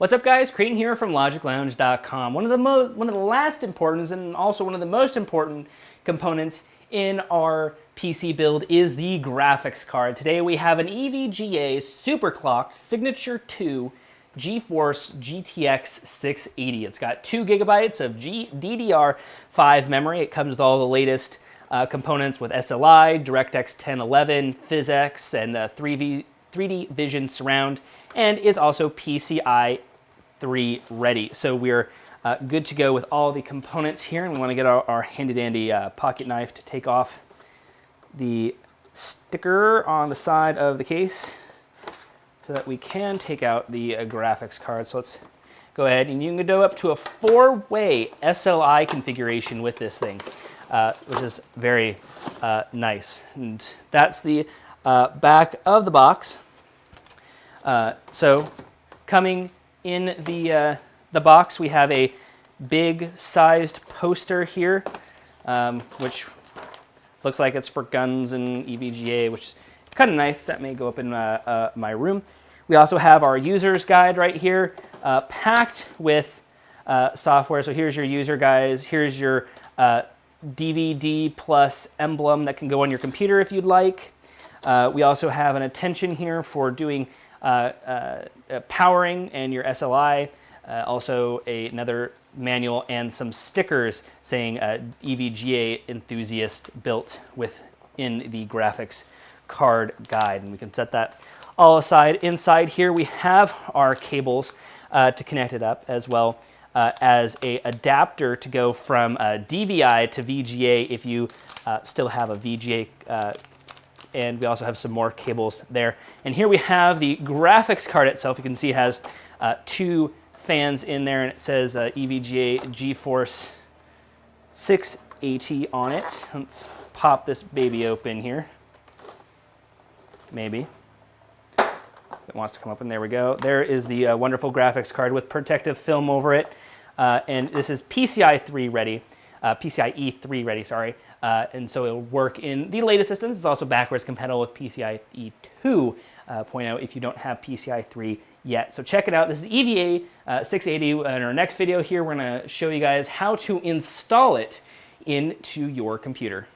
What's up, guys? Creighton here from LogicLounge.com. One of the last important and also one of the most important components in our PC build is the graphics card. Today we have an EVGA Superclocked Signature 2 GeForce GTX 680. It's got 2 gigabytes of DDR5 memory. It comes with all the latest components with SLI, DirectX 1011, PhysX, and 3D Vision Surround, and it's also PCI 3 ready. So we're good to go with all the components here, and we want to get our handy dandy pocket knife to take off the sticker on the side of the case so that we can take out the graphics card. So let's go ahead, and you can go up to a 4-way SLI configuration with this thing, which is very nice. And that's the back of the box. So coming in the box, we have a big sized poster here, which looks like it's for guns and EVGA, which is kind of nice. That may go up in my room. We also have our user's guide right here, packed with software. So here's your user guides. Here's your DVD plus emblem that can go on your computer if you'd like. We also have an attention here for doing powering and your SLI, also another manual and some stickers saying EVGA enthusiast built within the graphics card guide, and we can set that all aside. Inside here we have our cables to connect it up, as well as a adapter to go from DVI to VGA if you still have a VGA, and we also have some more cables there. And here we have the graphics card itself. You can see it has 2 fans in there, and it says EVGA GeForce 680 on it. Let's pop this baby open here. Maybe. It wants to come up, and there we go. There is the wonderful graphics card with protective film over it. And this is PCI 3 ready, PCIe 3 ready, sorry. And so it'll work in the latest systems. It's also backwards compatible with PCIe 2. Point out if you don't have PCI 3 yet. So check it out. This is EVGA 680. In our next video here, we're going to show you guys how to install it into your computer.